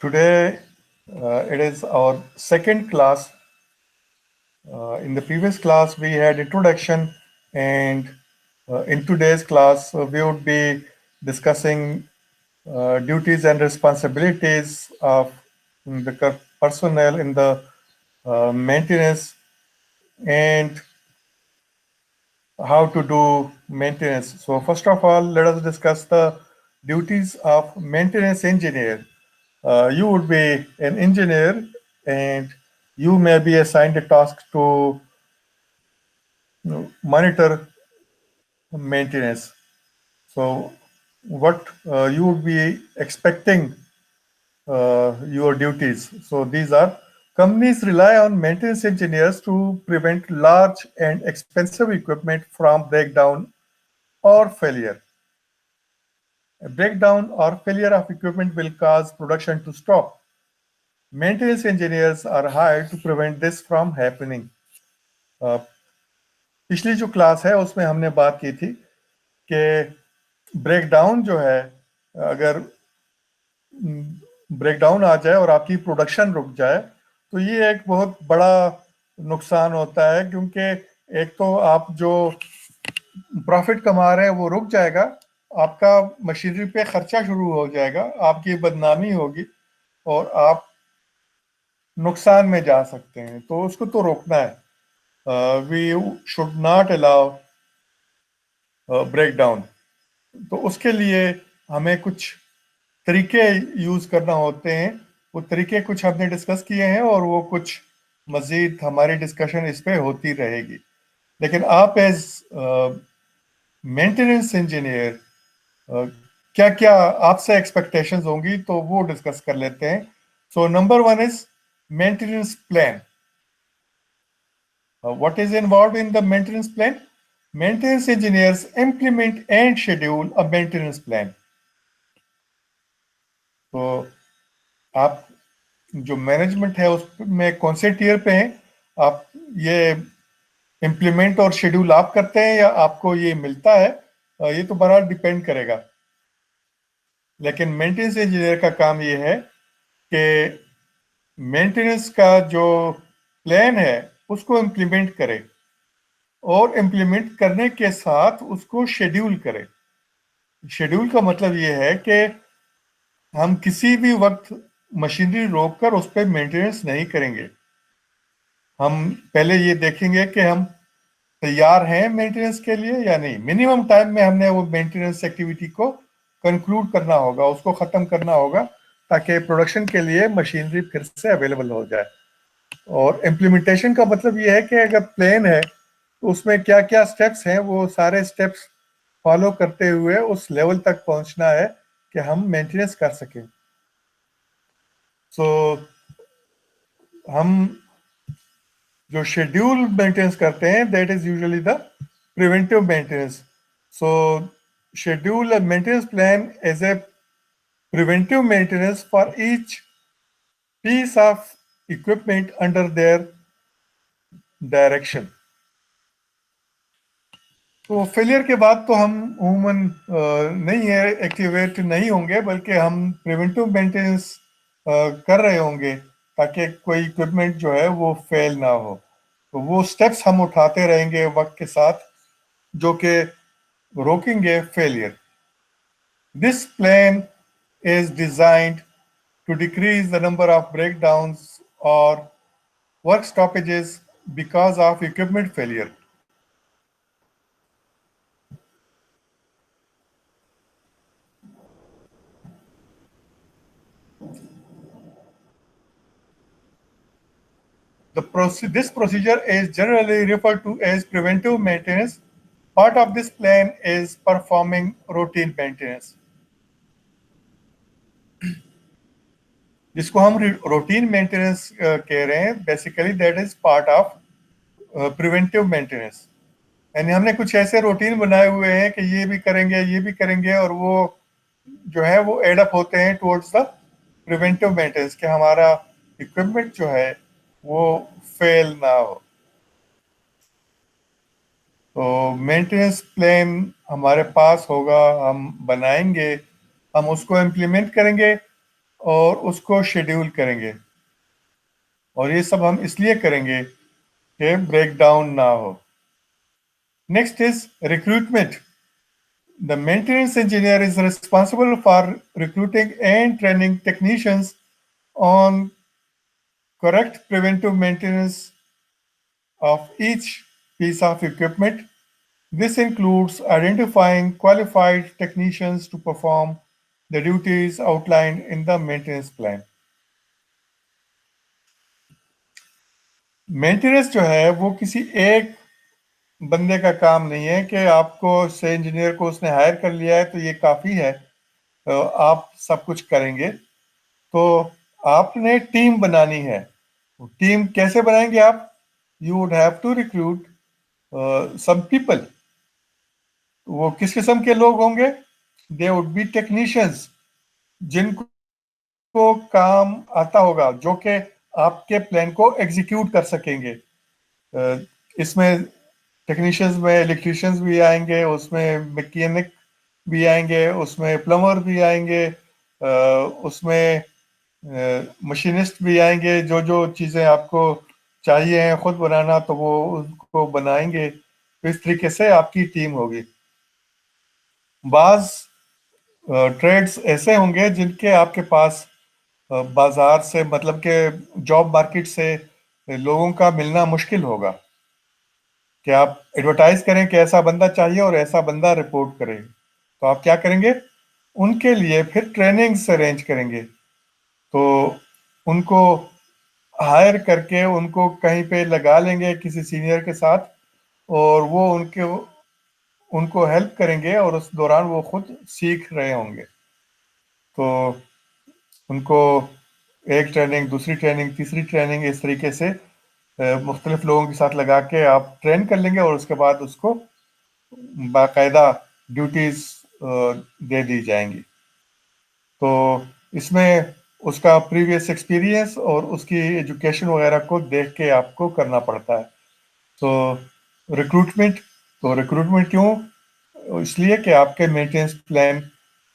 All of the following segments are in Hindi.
Today, it is our second class. In the previous class, we had introduction, and in today's class, we would be discussing duties and responsibilities of the personnel in the maintenance and how to do maintenance. So first of all, let us discuss the duties of maintenance engineer. You would be an engineer and you may be assigned a task to monitor maintenance. So what you would be expecting your duties. So these are companies rely on maintenance engineers to prevent large and expensive equipment from breakdown or failure. A breakdown or failure of equipment will cause production to stop. Maintenance engineers are hired to prevent this from happening. Uh, पिछली जो क्लास है उसमें हमने बात की थी कि ब्रेकडाउन जो है, अगर ब्रेकडाउन आ जाए और आपकी प्रोडक्शन रुक जाए तो ये एक बहुत बड़ा नुकसान होता है, क्योंकि एक तो आप जो प्रॉफिट कमा रहे हैं वो रुक जाएगा, आपका मशीनरी पे खर्चा शुरू हो जाएगा, आपकी बदनामी होगी और आप नुकसान में जा सकते हैं। तो उसको तो रोकना है। We should not allow break down. तो उसके लिए हमें कुछ तरीके यूज करना होते हैं। वो तरीके कुछ हमने डिस्कस किए हैं और वो कुछ मजीद हमारी डिस्कशन इस पे होती रहेगी। लेकिन आप एज मेंटेनेंस इंजीनियर क्या क्या आपसे एक्सपेक्टेशंस होंगी, तो वो डिस्कस कर लेते हैं। So number one is maintenance plan. What is involved in the maintenance plan? Maintenance engineers implement and schedule a maintenance plan. तो आप जो मैनेजमेंट है उसमें कौन से टीयर पे हैं, आप ये इम्प्लीमेंट और शेड्यूल आप करते हैं या आपको ये मिलता है, ये तो बड़ा डिपेंड करेगा। लेकिन मेंटेनेंस इंजीनियर का काम ये है कि मेंटेनेंस का जो प्लान है उसको इम्प्लीमेंट करे और इम्प्लीमेंट करने के साथ उसको शेड्यूल करे। शेड्यूल का मतलब ये है कि हम किसी भी वक्त मशीनरी रोककर उस पर मेंटेनेंस नहीं करेंगे। हम पहले ये देखेंगे कि हम तैयार हैं मेंटेनेंस के लिए या नहीं। मिनिमम टाइम में हमने वो मेंटेनेंस एक्टिविटी को कंक्लूड करना होगा, उसको खत्म करना होगा, ताकि प्रोडक्शन के लिए मशीनरी फिर से अवेलेबल हो जाए। और इम्प्लीमेंटेशन का मतलब ये है कि अगर प्लान है तो उसमें क्या क्या स्टेप्स हैं, वो सारे स्टेप्स फॉलो करते हुए उस लेवल तक पहुंचना है कि हम मेंटेनेंस कर सकें। सो हम जो शेड्यूल मेंटेनेंस करते हैं, that is usually the preventive maintenance. So schedule a maintenance plan as a preventive maintenance for each piece of equipment under their direction. तो फेलियर के बाद तो हम अमूमन नहीं है एक्टिवेट नहीं होंगे, बल्कि हम प्रिवेंटिव मेंटेनेंस कर रहे होंगे ताकि कोई इक्विपमेंट जो है वो फेल ना हो। तो वो स्टेप्स हम उठाते रहेंगे वक्त के साथ, जो कि रोकेंगे failure. This plan is designed to decrease the number of breakdowns or work stoppages because of equipment failure. This procedure is generally referred to as preventive maintenance. Part of this plan is performing routine maintenance, जिसको हम रूटीन मेंटेनेंस कह रहे हैं। Basically that is part of preventive maintenance. यानी हमने कुछ ऐसे रूटीन बनाए हुए हैं कि ये भी करेंगे, ये भी करेंगे, और वो जो है वो एड अप होते हैं टुवर्ड्स द प्रिवेंटिव मेंटेनेंस, कि हमारा इक्विपमेंट जो है वो फेल ना हो। तो मेंटेनेंस प्लान हमारे पास होगा, हम बनाएंगे, हम उसको इम्प्लीमेंट करेंगे और उसको शेड्यूल करेंगे। और ये सब हम इसलिए करेंगे कि ब्रेक डाउन ना हो। Next is recruitment. The maintenance engineer is responsible for recruiting and training technicians on correct preventive maintenance of each piece of equipment. This includes identifying qualified technicians to perform the duties outlined in the maintenance plan. Maintenance जो है वो किसी एक बंदे का काम नहीं है कि आपको से इंजीनियर को उसने हायर कर लिया है तो ये काफ़ी है, तो आप सब कुछ करेंगे। तो आपने टीम बनानी है। टीम कैसे बनाएंगे आप? You would have to recruit some people. वो किस किस्म के लोग होंगे? दे वुड बी टेक्नीशियंस, जिनको काम आता होगा, जो कि आपके प्लान को एग्जीक्यूट कर सकेंगे। इसमें टेक्नीशियंस में इलेक्ट्रिशियंस भी आएंगे, उसमें मैकेनिक भी आएंगे, उसमें प्लम्बर भी आएंगे, उसमें मशीनिस्ट भी आएंगे। जो जो चीज़ें आपको चाहिए हैं खुद बनाना, तो वो उसको बनाएंगे। तो इस तरीके से आपकी टीम होगी। बाज ट्रेड्स ऐसे होंगे जिनके आपके पास बाजार से, मतलब के जॉब मार्केट से लोगों का मिलना मुश्किल होगा कि आप एडवर्टाइज करें कि ऐसा बंदा चाहिए और ऐसा बंदा रिपोर्ट करे। तो आप क्या करेंगे? उनके लिए फिर ट्रेनिंग्स अरेंज करेंगे। तो उनको हायर करके उनको कहीं पे लगा लेंगे किसी सीनियर के साथ, और वो उनको हेल्प करेंगे और उस दौरान वो खुद सीख रहे होंगे। तो उनको एक ट्रेनिंग, दूसरी ट्रेनिंग, तीसरी ट्रेनिंग, इस तरीके से मुख्तलिफ लोगों के साथ लगा के आप ट्रेन कर लेंगे और उसके बाद उसको बाकायदा ड्यूटीज दे दी जाएंगी। तो इसमें उसका प्रीवियस एक्सपीरियंस और उसकी एजुकेशन वगैरह को देख के आपको करना पड़ता है। तो रिक्रूटमेंट, तो रिक्रूटमेंट क्यों? इसलिए कि आपके मेंटेनेंस प्लान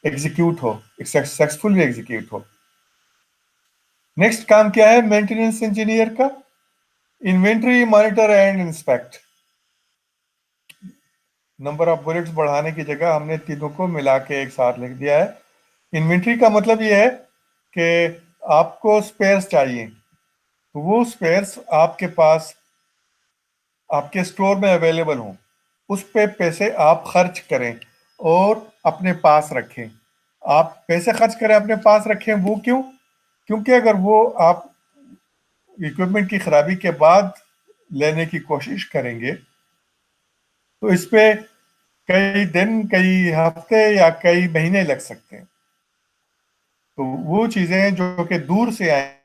एग्जीक्यूट हो, सक्सेसफुली एग्जीक्यूट हो। नेक्स्ट काम क्या है मेंटेनेंस इंजीनियर का? Inventory monitor and inspect. Number of bullets बढ़ाने की जगह हमने तीनों को मिला के एक साथ लिख दिया है। इन्वेंट्री का मतलब ये है कि आपको स्पेयर्स चाहिए, तो वो स्पेयर्स आपके पास, आपके स्टोर में अवेलेबल हों, उस पे पैसे आप खर्च करें और अपने पास रखें। आप पैसे खर्च करें, अपने पास रखें, वो क्यों? क्योंकि अगर वो आप इक्विपमेंट की खराबी के बाद लेने की कोशिश करेंगे तो इस पे कई दिन, कई हफ्ते या कई महीने लग सकते हैं। तो वो चीजें हैं जो कि दूर से आएंगी।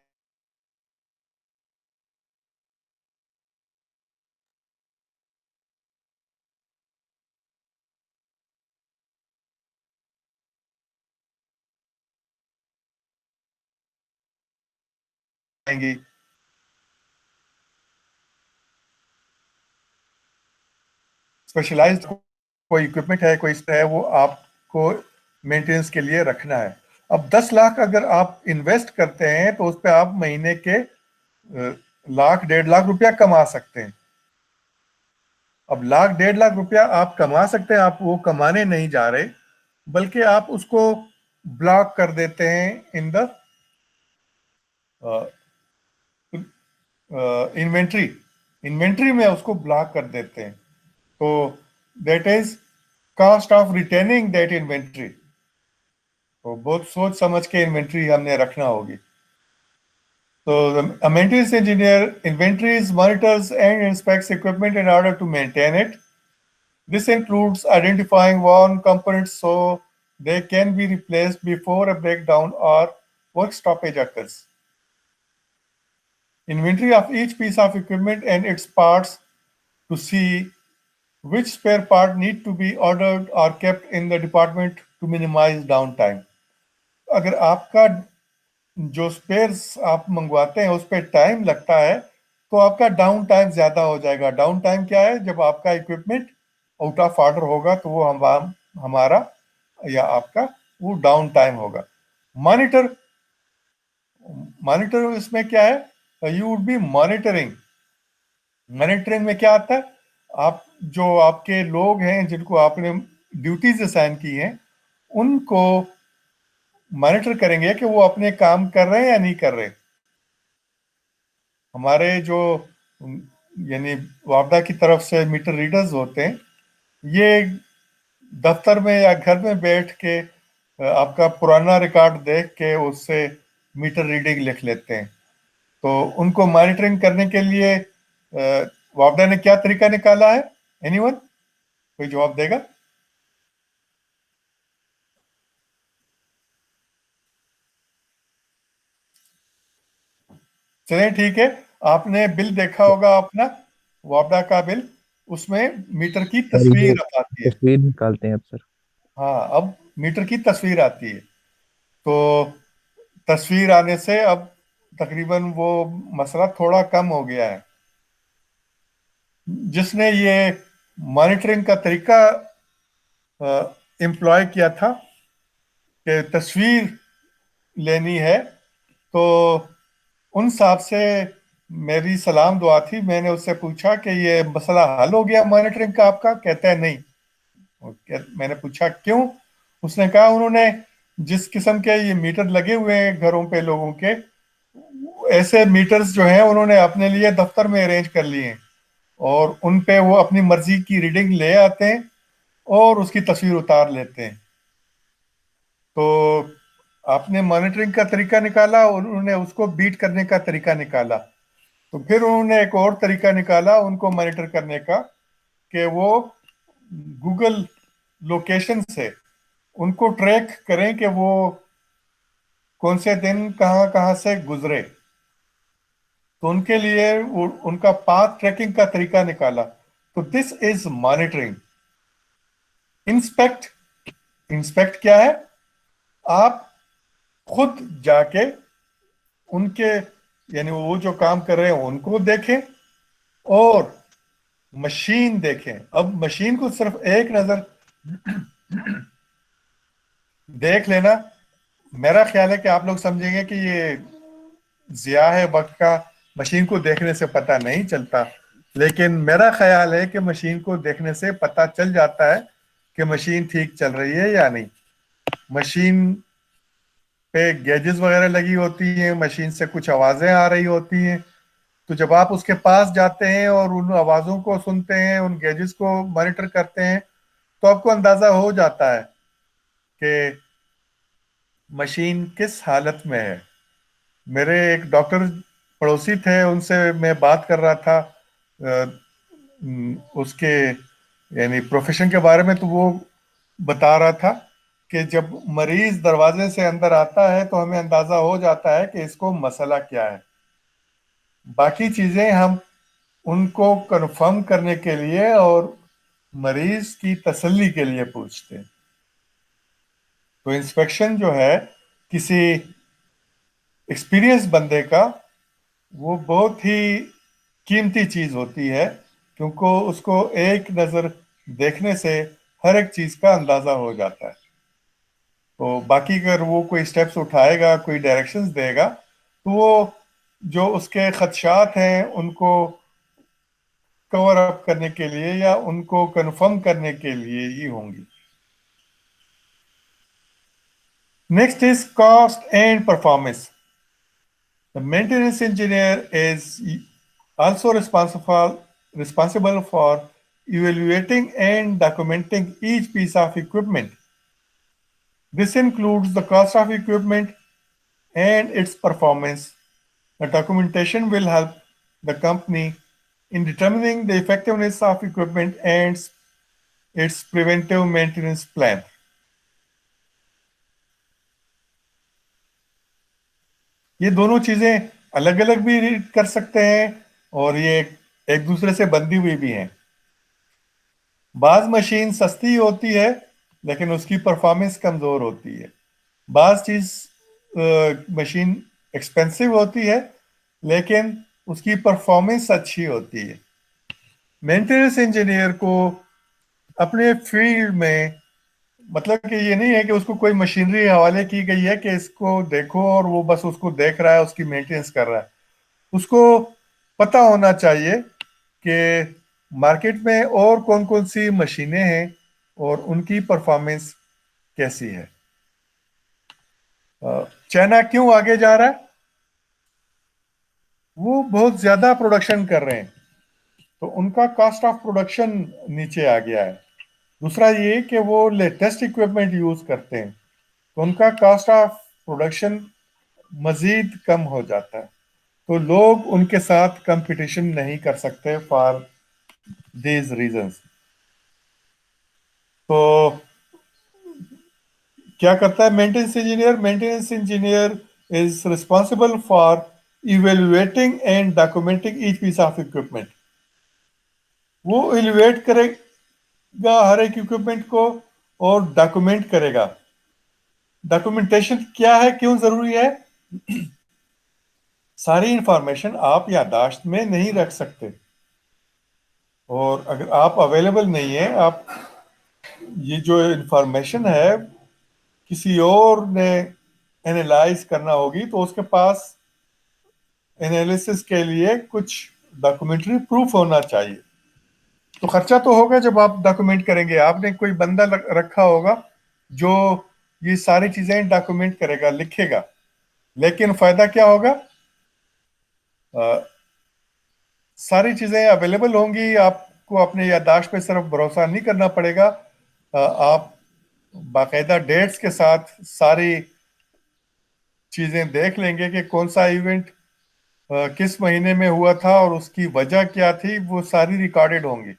स्पेशलाइज्ड कोई इक्विपमेंट है, कोई है, वो आपको मेंटेनेंस के लिए रखना है। अब 10 लाख अगर आप इन्वेस्ट करते हैं तो उस पर आप महीने के लाख, 1.5 लाख रुपया कमा सकते हैं। अब लाख, 1.5 लाख रुपया आप कमा सकते हैं, आप वो कमाने नहीं जा रहे, बल्कि आप उसको ब्लॉक कर देते हैं इन द इन्वेंट्री। इन्वेंट्री में उसको ब्लॉक कर देते हैं। तो that is cost of retaining that inventory. तो बहुत सोच समझ के इन्वेंट्री हमने रखना होगी। So a maintenance engineer inventories, monitors, and inspects equipment in order to maintain it. This includes identifying worn components so they can be replaced before a breakdown or work stoppage occurs. Inventory of each piece of equipment and its parts to see which spare part need to be ordered or kept in the department to minimize downtime. अगर आपका जो स्पेयर्स आप मंगवाते हैं उस पर टाइम लगता है तो आपका डाउन टाइम ज्यादा हो जाएगा। डाउन टाइम क्या है? जब आपका इक्विपमेंट आउट ऑफ ऑर्डर होगा तो वो हमारा या आपका वो डाउन टाइम होगा। मॉनिटर, मॉनिटर इसमें क्या है, you would be monitoring. Monitoring में क्या आता है, आप जो आपके लोग हैं जिनको आपने ड्यूटीज असाइन की हैं उनको मॉनिटर करेंगे कि वो अपने काम कर रहे हैं या नहीं कर रहे। हमारे जो यानी वापडा की तरफ से मीटर रीडर्स होते हैं, ये दफ्तर में या घर में बैठ के आपका पुराना रिकॉर्ड देख के उससे मीटर रीडिंग लिख लेते हैं। तो उनको मॉनिटरिंग करने के लिए वापडा ने क्या तरीका निकाला है? एनीवन, कोई जवाब देगा? चलें ठीक है, आपने बिल देखा होगा अपना, वापडा का बिल, उसमें मीटर की सर ये तस्वीर आती है। तस्वीर निकालते हैं अब सर। हाँ, अब मीटर की तस्वीर आती है। तो तस्वीर आने से अब तकरीबन वो मसला थोड़ा कम हो गया है। जिसने ये मॉनिटरिंग का तरीका एम्प्लॉय किया था कि तस्वीर लेनी है, तो उन साहब से मेरी सलाम दुआ थी। मैंने उससे पूछा कि ये मसला हल हो गया मॉनिटरिंग का आपका? कहता है नहीं। मैंने पूछा क्यों? उसने कहा उन्होंने जिस किस्म के ये मीटर लगे हुए हैं घरों पे लोगों के, ऐसे मीटर्स जो हैं उन्होंने अपने लिए दफ्तर में अरेंज कर लिए हैं और उन पे वो अपनी मर्जी की रीडिंग ले आते हैं और उसकी तस्वीर उतार लेते हैं। तो आपने मॉनिटरिंग का तरीका निकाला और उन्होंने उसको बीट करने का तरीका निकाला। तो फिर उन्होंने एक और तरीका निकाला उनको मॉनिटर करने का, कि वो गूगल लोकेशन से उनको ट्रैक करें कि वो कौन से दिन कहाँ कहाँ से गुजरे। तो उनके लिए उनका पाथ ट्रैकिंग का तरीका निकाला। तो this is monitoring. Inspect, inspect क्या है? आप खुद जाके उनके यानी वो जो काम कर रहे हैं उनको देखें और मशीन देखें। अब मशीन को सिर्फ एक नजर देख लेना, मेरा ख्याल है कि आप लोग समझेंगे कि ये जिया है वक्त का। मशीन को देखने से पता नहीं चलता, लेकिन मेरा ख्याल है कि मशीन को देखने से पता चल जाता है कि मशीन ठीक चल रही है या नहीं। मशीन पे गैजेस वगैरह लगी होती हैं, मशीन से कुछ आवाजें आ रही होती हैं। तो जब आप उसके पास जाते हैं और उन आवाजों को सुनते हैं, उन गैजेस को मॉनिटर करते हैं, तो आपको अंदाजा हो जाता है कि मशीन किस हालत में है। मेरे एक डॉक्टर पड़ोसी थे, उनसे मैं बात कर रहा था उसके यानी प्रोफेशन के बारे में। तो वो बता रहा था कि जब मरीज दरवाजे से अंदर आता है तो हमें अंदाजा हो जाता है कि इसको मसला क्या है। बाकी चीजें हम उनको कंफर्म करने के लिए और मरीज की तसल्ली के लिए पूछते हैं। तो इंस्पेक्शन जो है किसी एक्सपीरियंस बंदे का, वो बहुत ही कीमती चीज होती है, क्योंकि उसको एक नजर देखने से हर एक चीज का अंदाजा हो जाता है। तो बाकी अगर वो कोई स्टेप्स उठाएगा, कोई डायरेक्शंस देगा, तो वो जो उसके खदशात हैं उनको कवर अप करने के लिए या उनको कंफर्म करने के लिए ही होंगी। Next is cost and performance. The maintenance engineer is also responsible for evaluating and documenting each piece of equipment. This includes the cost of equipment and its performance. The documentation will help the company in determining the effectiveness of equipment and its preventive maintenance plan. ये दोनों चीजें अलग अलग भी कर सकते हैं और ये एक दूसरे से बंधी हुई भी हैं। बाज मशीन सस्ती होती है लेकिन उसकी परफॉर्मेंस कमजोर होती है। बाज चीज मशीन एक्सपेंसिव होती है लेकिन उसकी परफॉर्मेंस अच्छी होती है। मेंटेनेंस इंजीनियर को अपने फील्ड में मतलब कि ये नहीं है कि उसको कोई मशीनरी हवाले की गई है कि इसको देखो और वो बस उसको देख रहा है, उसकी मेंटेनेंस कर रहा है। उसको पता होना चाहिए कि मार्केट में और कौन कौन सी मशीनें हैं और उनकी परफॉर्मेंस कैसी है। चाइना क्यों आगे जा रहा है? वो बहुत ज्यादा प्रोडक्शन कर रहे हैं, तो उनका कॉस्ट ऑफ प्रोडक्शन नीचे आ गया है। दूसरा ये कि वो लेटेस्ट इक्विपमेंट यूज करते हैं, तो उनका कॉस्ट ऑफ प्रोडक्शन मजीद कम हो जाता है। तो लोग उनके साथ कंपटीशन नहीं कर सकते फॉर दीज रीजंस। तो क्या करता है maintenance engineer? Maintenance engineer is responsible for evaluating and documenting each piece of equipment. वो इवेलुएट करेगा हर एक इक्विपमेंट को और डॉक्यूमेंट करेगा। डॉक्यूमेंटेशन क्या है, क्यों जरूरी है? सारी इंफॉर्मेशन आप याददाश्त में नहीं रख सकते, और अगर आप अवेलेबल नहीं है, आप ये जो इंफॉर्मेशन है किसी और ने एनालाइज करना होगी, तो उसके पास एनालिसिस के लिए कुछ डॉक्यूमेंट्री प्रूफ होना चाहिए। तो खर्चा तो होगा जब आप डॉक्यूमेंट करेंगे, आपने कोई बंदा रखा होगा जो ये सारी चीजें डॉक्यूमेंट करेगा, लिखेगा। लेकिन फायदा क्या होगा? सारी चीजें अवेलेबल होंगी, आपको अपने याददाश्त पे सिर्फ भरोसा नहीं करना पड़ेगा। आप बाकायदा डेट्स के साथ सारी चीजें देख लेंगे कि कौन सा इवेंट किस महीने में हुआ था और उसकी वजह क्या थी, वो सारी रिकॉर्डेड होंगी।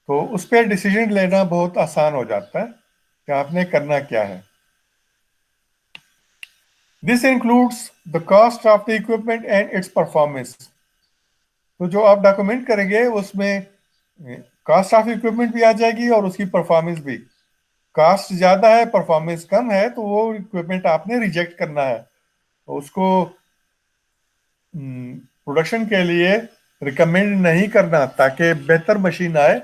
तो उस पर डिसीजन लेना बहुत आसान हो जाता है कि आपने करना क्या है। This includes the cost of the equipment and it's performance. तो जो आप डॉक्यूमेंट करेंगे उसमें कॉस्ट ऑफ इक्विपमेंट भी आ जाएगी और उसकी परफॉर्मेंस भी। कॉस्ट ज्यादा है, परफॉर्मेंस कम है, तो वो इक्विपमेंट आपने रिजेक्ट करना है, तो उसको प्रोडक्शन के लिए रिकमेंड नहीं करना, ताकि बेहतर मशीन आए,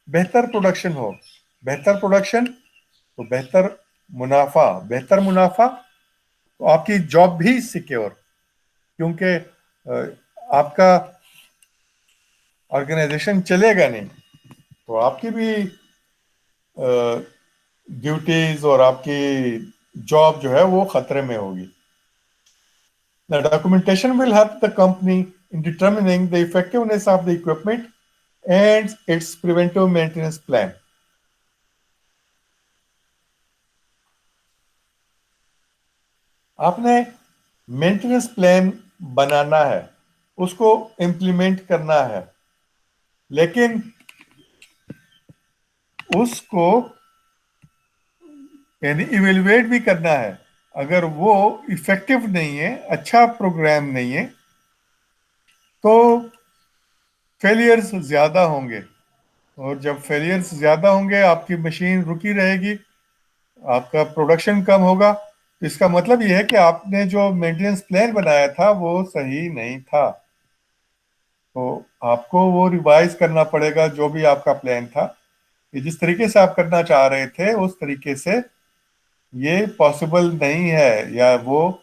बेहतर प्रोडक्शन हो। बेहतर प्रोडक्शन तो बेहतर मुनाफा तो आपकी जॉब भी सिक्योर, क्योंकि आपका ऑर्गेनाइजेशन चलेगा नहीं तो आपकी भी ड्यूटीज और आपकी जॉब जो है वो खतरे में होगी। The documentation will help the company in determining the effectiveness of the equipment and its preventive maintenance plan. आपने मेंटेनेंस प्लान बनाना है, उसको इम्प्लीमेंट करना है, लेकिन उसको यानी इवेलुएट भी करना है। अगर वो इफेक्टिव नहीं है, अच्छा प्रोग्राम नहीं है, तो फेलियर्स ज्यादा होंगे, और जब फेलियर्स ज्यादा होंगे आपकी मशीन रुकी रहेगी, आपका प्रोडक्शन कम होगा। तो इसका मतलब यह है कि आपने जो मेंटेनेंस प्लान बनाया था वो सही नहीं था, तो आपको वो रिवाइज करना पड़ेगा जो भी आपका प्लान था। कि जिस तरीके से आप करना चाह रहे थे उस तरीके से ये पॉसिबल नहीं है, या वो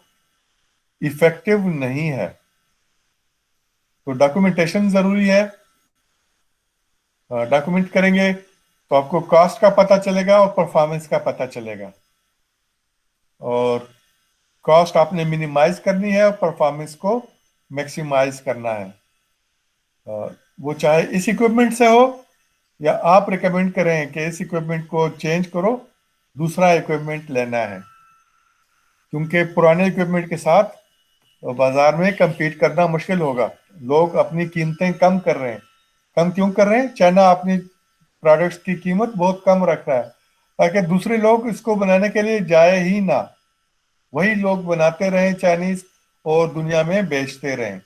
इफेक्टिव नहीं है। तो डॉक्यूमेंटेशन जरूरी है। डॉक्यूमेंट करेंगे तो आपको कॉस्ट का पता चलेगा और परफॉर्मेंस का पता चलेगा, और कॉस्ट आपने मिनिमाइज करनी है और परफॉर्मेंस को मैक्सिमाइज करना है। वो चाहे इस इक्विपमेंट से हो या आप रिकमेंड करें कि इस इक्विपमेंट को चेंज करो, दूसरा इक्विपमेंट लेना है, क्योंकि पुराने इक्विपमेंट के साथ बाजार में compete करना मुश्किल होगा। लोग अपनी कीमतें कम कर रहे हैं। कम क्यों कर रहे हैं? चाइना अपनी प्रोडक्ट्स की कीमत बहुत कम रख रहा है, ताकि दूसरे लोग इसको बनाने के लिए जाए ही ना, वही लोग बनाते रहें चाइनीज और दुनिया में बेचते रहें।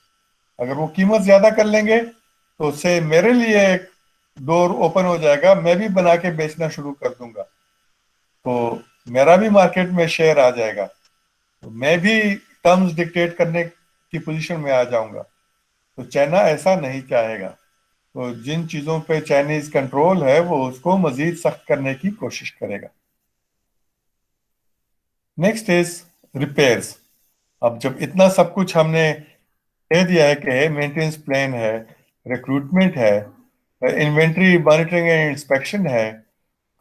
अगर वो कीमत ज्यादा कर लेंगे तो उससे मेरे लिए एक डोर ओपन हो जाएगा, मैं भी बना के बेचना शुरू कर दूंगा, तो मेरा भी मार्केट में शेयर आ जाएगा, तो मैं भी टर्म्स डिक्टेट करने की पोजीशन में आ जाऊंगा। तो चाइना ऐसा नहीं चाहेगा। तो जिन चीजों पे चाइनीज कंट्रोल है वो उसको मजीद सख्त करने की कोशिश करेगा। Next is repairs. अब जब इतना सब कुछ हमने कह दिया है कि मेंटेनेंस प्लान है, रिक्रूटमेंट है, इन्वेंट्री मॉनिटरिंग एंड इंस्पेक्शन है,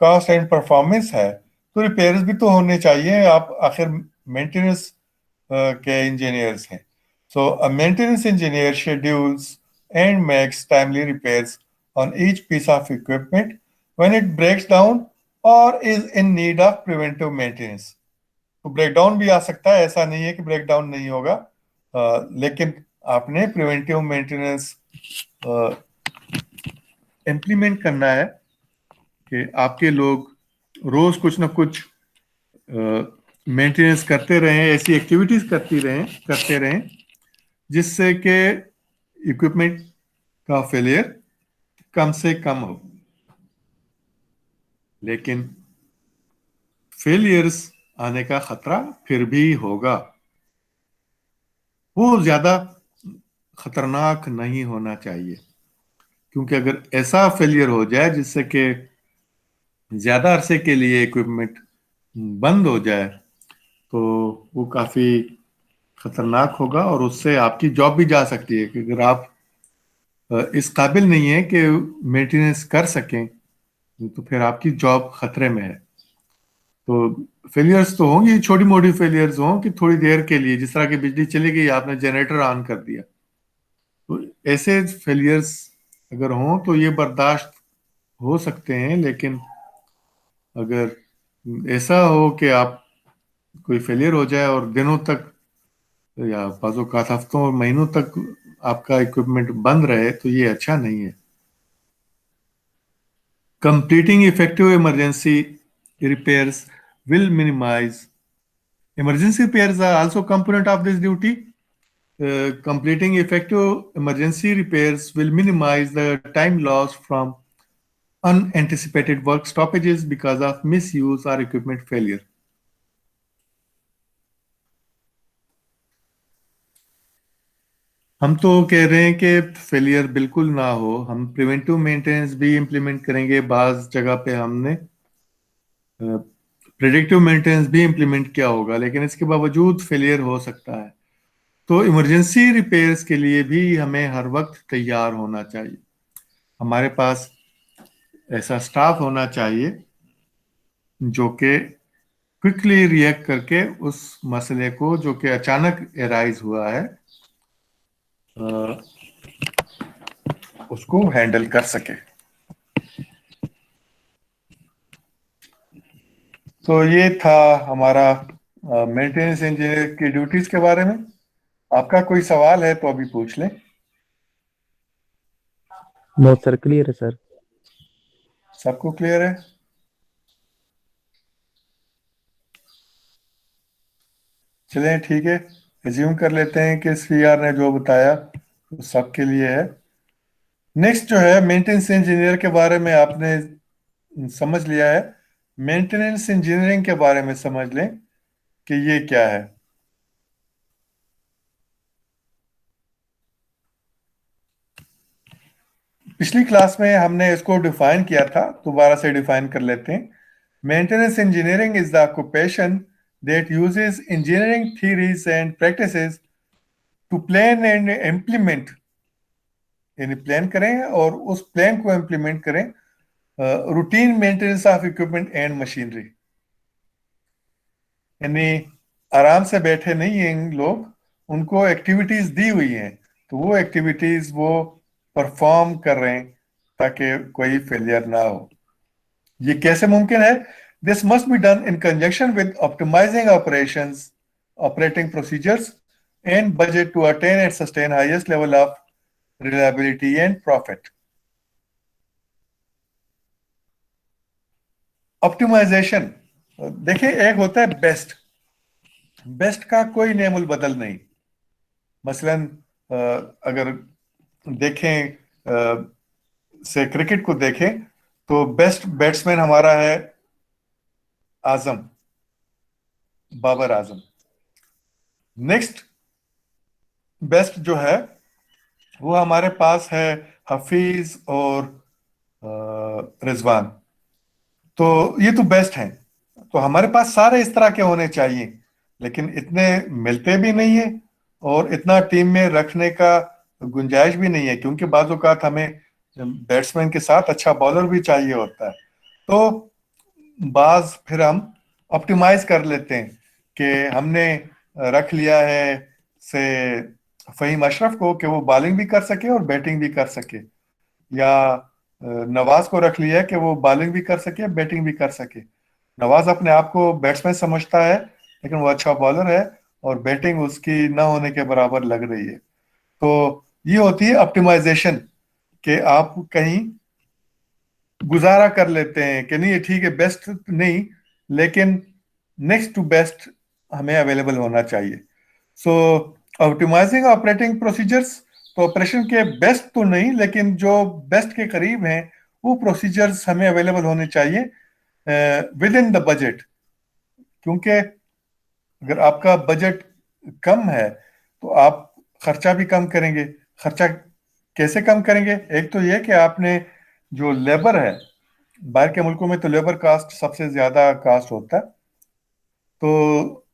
कॉस्ट एंड परफॉर्मेंस है, तो रिपेयर्स भी तो होने चाहिए। आप आखिर मेंटेनेंस के इंजीनियर्स हैं। So uh maintenance engineer schedules and makes timely repairs on each piece of equipment when it breaks down or is in need of preventive maintenance। तो ब्रेकडाउन भी आ सकता है, ऐसा नहीं है कि ब्रेकडाउन नहीं होगा, लेकिन आपने प्रिवेंटिव मेंटेनेंस इम्प्लीमेंट करना है कि आपके लोग रोज कुछ ना कुछ मेंटेनेंस करते रहें, ऐसी एक्टिविटीज करते रहें जिससे कि इक्विपमेंट का फेलियर कम से कम हो। लेकिन फेलियर्स आने का खतरा फिर भी होगा। वो ज्यादा खतरनाक नहीं होना चाहिए, क्योंकि अगर ऐसा फेलियर हो जाए जिससे कि ज्यादा अरसे के लिए इक्विपमेंट बंद हो जाए, तो वो काफी खतरनाक होगा और उससे आपकी जॉब भी जा सकती है। कि अगर आप इस काबिल नहीं है कि मेंटेनेंस कर सकें, तो फिर आपकी जॉब खतरे में है। तो फेलियर्स तो होंगी, छोटी मोटी फेलियर्स हों कि थोड़ी देर के लिए, जिस तरह की बिजली चली गई, आपने जनरेटर ऑन कर दिया, तो ऐसे फेलियर्स अगर हों तो ये बर्दाश्त हो सकते हैं। लेकिन अगर ऐसा हो कि आप कोई फेलियर हो जाए और दिनों तक या बाजू का हफ्तों और महीनों तक आपका इक्विपमेंट बंद रहे, तो ये अच्छा नहीं है। Completing effective emergency repairs will minimize. Emergency repairs are also component of this duty. Completing effective emergency repairs will minimize the time lost from unanticipated work stoppages because of misuse or equipment failure. हम तो कह रहे हैं कि फेलियर बिल्कुल ना हो। हम प्रिवेंटिव मेंटेनेंस भी इम्प्लीमेंट करेंगे, बाज जगह पे हमने प्रिडिक्टिव मेंटेनेंस भी इम्प्लीमेंट किया होगा, लेकिन इसके बावजूद फेलियर हो सकता है। तो इमरजेंसी रिपेयर्स के लिए भी हमें हर वक्त तैयार होना चाहिए। हमारे पास ऐसा स्टाफ होना चाहिए जो कि क्विकली रिएक्ट करके उस मसले को जो कि अचानक एराइज हुआ है, उसको हैंडल कर सके। तो ये था हमारा मेंटेनेंस इंजीनियर की ड्यूटीज के बारे में। आपका कोई सवाल है तो अभी पूछ लें। नो सर, क्लियर है सर। सबको क्लियर है? चलें, ठीक है। एज्यूम कर लेते हैं कि सीआर ने जो बताया वो सबके लिए है। नेक्स्ट जो है मेंटेनेंस इंजीनियर के बारे में आपने समझ लिया है। मेंटेनेंस इंजीनियरिंग के बारे में समझ लें कि ये क्या है। पिछली क्लास में हमने इसको डिफाइन किया था, दोबारा से डिफाइन कर लेते हैं। Maintenance engineering is the occupation that uses engineering theories and practices to plan and implement, यानी प्लान करें और उस प्लान को इम्प्लीमेंट करें, routine maintenance of equipment and machinery. यानी आराम से बैठे नहीं हैं लोग, उनको एक्टिविटीज दी हुई हैं, तो वो एक्टिविटीज वो परफॉर्म कर रहे हैं ताकि कोई फेलियर ना हो। ये कैसे मुमकिन है? This must be done in conjunction with optimising operations, operating procedures and budget to attain and sustain highest level of reliability and profit. Optimisation, देखिए, एक होता है बेस्ट। बेस्ट का कोई नेमुल बदल नहीं। मसलन अगर देखें, से क्रिकेट को देखें, तो बेस्ट बैट्समैन हमारा है आजम, बाबर आजम। नेक्स्ट बेस्ट जो है वो हमारे पास है हफीज और रिजवान, तो ये तो बेस्ट हैं। तो हमारे पास सारे इस तरह के होने चाहिए, लेकिन इतने मिलते भी नहीं है और इतना टीम में रखने का गुंजाइश भी नहीं है, क्योंकि बाज़ औक़ात हमें बैट्समैन के साथ अच्छा बॉलर भी चाहिए होता है। तो बाज फिर हम ऑप्टिमाइज कर लेते हैं कि हमने रख लिया है से फ़हीम अशरफ को कि वो बॉलिंग भी कर सके और बैटिंग भी कर सके, या नवाज को रख लिया है कि वो बॉलिंग भी कर सके बैटिंग भी कर सके। नवाज अपने आप को बैट्समैन समझता है, लेकिन वो अच्छा बॉलर है और बैटिंग उसकी ना होने के बराबर लग रही है। तो ये होती है ऑप्टिमाइजेशन, कि आप कहीं गुजारा कर लेते हैं कि नहीं ये ठीक है, बेस्ट नहीं, लेकिन नेक्स्ट टू बेस्ट हमें अवेलेबल होना चाहिए। सो ऑप्टिमाइजिंग ऑपरेटिंग प्रोसीजर्स, तो ऑपरेशन के बेस्ट तो नहीं, लेकिन जो बेस्ट के करीब हैं वो प्रोसीजर्स हमें अवेलेबल होने चाहिए विद इन द बजट। क्योंकि अगर आपका बजट कम है तो आप खर्चा भी कम करेंगे। खर्चा कैसे कम करेंगे? एक तो ये कि आपने जो लेबर है, बाहर के मुल्कों में तो लेबर कास्ट सबसे ज्यादा कास्ट होता है, तो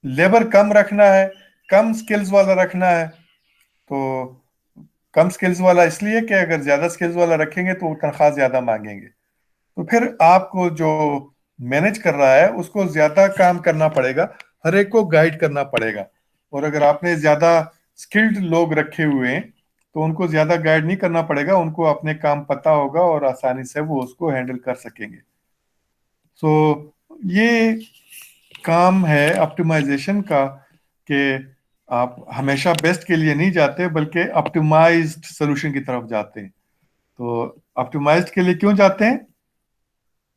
लेबर कम रखना है, कम स्किल्स वाला रखना है। तो कम स्किल्स वाला इसलिए कि अगर ज्यादा स्किल्स वाला रखेंगे तो वो तनख्वाह ज्यादा मांगेंगे, तो फिर आपको जो मैनेज कर रहा है उसको ज्यादा काम करना पड़ेगा, हर एक को गाइड करना पड़ेगा। और अगर आपने ज्यादा स्किल्ड लोग रखे हुए हैं तो उनको ज्यादा गाइड नहीं करना पड़ेगा, उनको अपने काम पता होगा और आसानी से वो उसको हैंडल कर सकेंगे। सो ये काम है ऑप्टिमाइजेशन का, कि आप हमेशा बेस्ट के लिए नहीं जाते बल्कि ऑप्टिमाइज्ड सोल्यूशन की तरफ जाते हैं। तो ऑप्टिमाइज्ड के लिए क्यों जाते हैं?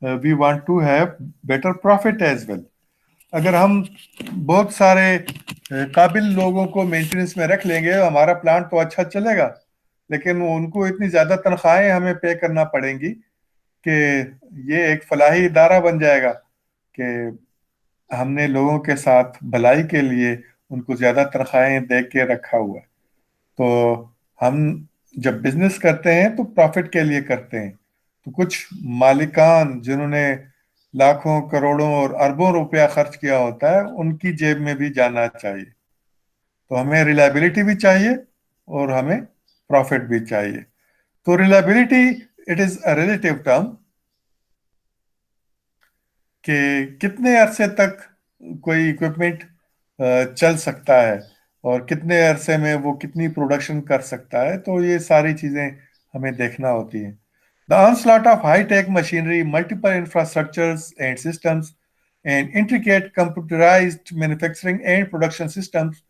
We want to have better profit as well. अगर हम बहुत सारे काबिल लोगों को मेंटेनेंस में रख लेंगे, हमारा प्लांट तो अच्छा चलेगा, लेकिन उनको इतनी ज्यादा तनख्वाहें हमें पे करना पड़ेंगी कि ये एक फलाही इदारा बन जाएगा कि हमने लोगों के साथ भलाई के लिए उनको ज्यादा तनख्वाहें दे के रखा हुआ है। तो हम जब बिजनेस करते हैं तो प्रॉफिट के लिए करते हैं। तो कुछ मालिकान जिन्होंने लाखों करोड़ों और अरबों रुपया खर्च किया होता है, उनकी जेब में भी जाना चाहिए। तो हमें रिलायबिलिटी भी चाहिए और हमें प्रॉफिट भी चाहिए। तो reliability, it is a relative term, कि कितने अरसे तक कोई इक्विपमेंट चल सकता है और कितने अरसे में वो कितनी प्रोडक्शन कर सकता है। तो ये सारी चीजें हमें देखना होती हैं। The onslaught of high-tech machinery, multiple infrastructures and systems, and intricate computerized manufacturing and production systems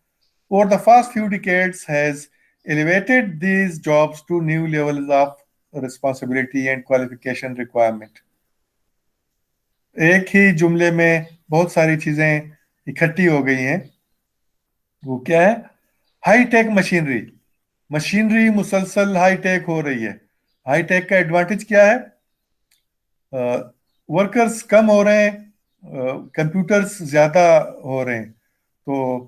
over the past few decades has elevated these jobs to new levels of responsibility and qualification requirement. एक ही जुमले में बहुत सारी चीजें इकट्ठी हो गई हैं। वो क्या है? High tech machinery. मशीनरी मुसलसल हाई टेक हो रही है। हाई टेक का एडवांटेज क्या है? वर्कर्स कम हो रहे हैं, कंप्यूटर्स ज्यादा हो रहे हैं। तो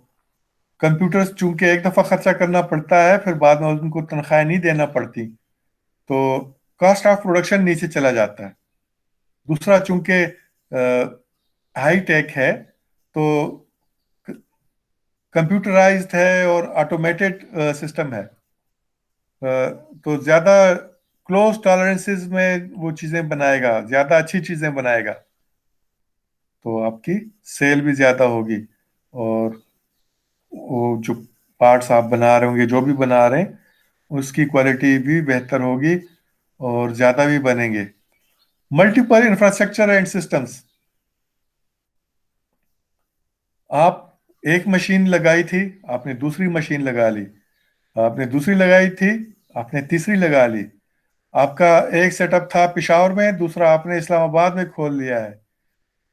कंप्यूटर्स चूंकि एक दफा खर्चा करना पड़ता है, फिर बाद में उनको तनख्वाह नहीं देना पड़ती, तो कॉस्ट ऑफ प्रोडक्शन नीचे चला जाता है। दूसरा, चूंकि हाई टेक है तो कंप्यूटराइज्ड है और ऑटोमेटेड सिस्टम है, तो ज्यादा क्लोज टॉलरेंसेस में वो चीजें बनाएगा, ज्यादा अच्छी चीजें बनाएगा, तो आपकी सेल भी ज्यादा होगी। और वो जो पार्ट्स आप बना रहे होंगे, जो भी बना रहे हैं, उसकी क्वालिटी भी बेहतर होगी और ज्यादा भी बनेंगे। Multiple infrastructure and systems. आप एक मशीन लगाई थी, आपने दूसरी मशीन लगा ली, आपने दूसरी लगाई थी, आपने तीसरी लगा ली। आपका एक सेटअप था पिशावर में, दूसरा आपने इस्लामाबाद में खोल लिया है,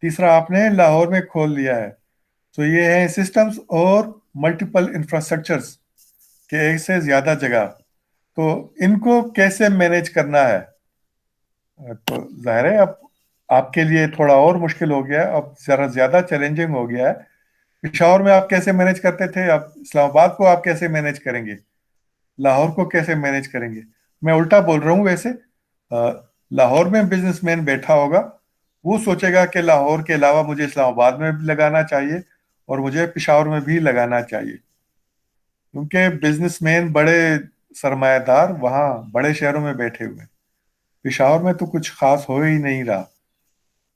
तीसरा आपने लाहौर में खोल लिया है। तो ये है सिस्टम्स और मल्टीपल इंफ्रास्ट्रक्चर्स के एक से ज्यादा जगह। तो इनको कैसे मैनेज करना है? तो जाहिर है अब आपके लिए थोड़ा और मुश्किल हो गया है, अब जरा ज्यादा चैलेंजिंग हो गया है। पिशावर में आप कैसे मैनेज करते थे, अब इस्लामाबाद को आप कैसे मैनेज करेंगे, लाहौर को कैसे मैनेज करेंगे? मैं उल्टा बोल रहा हूँ वैसे। लाहौर में बिजनेसमैन बैठा होगा, वो सोचेगा कि लाहौर के अलावा मुझे इस्लामाबाद में भी लगाना चाहिए और मुझे पेशावर में भी लगाना चाहिए, क्योंकि बिजनेसमैन बड़े सरमायादार वहाँ बड़े शहरों में बैठे हुए हैं। पेशावर में तो कुछ खास हो ही नहीं रहा।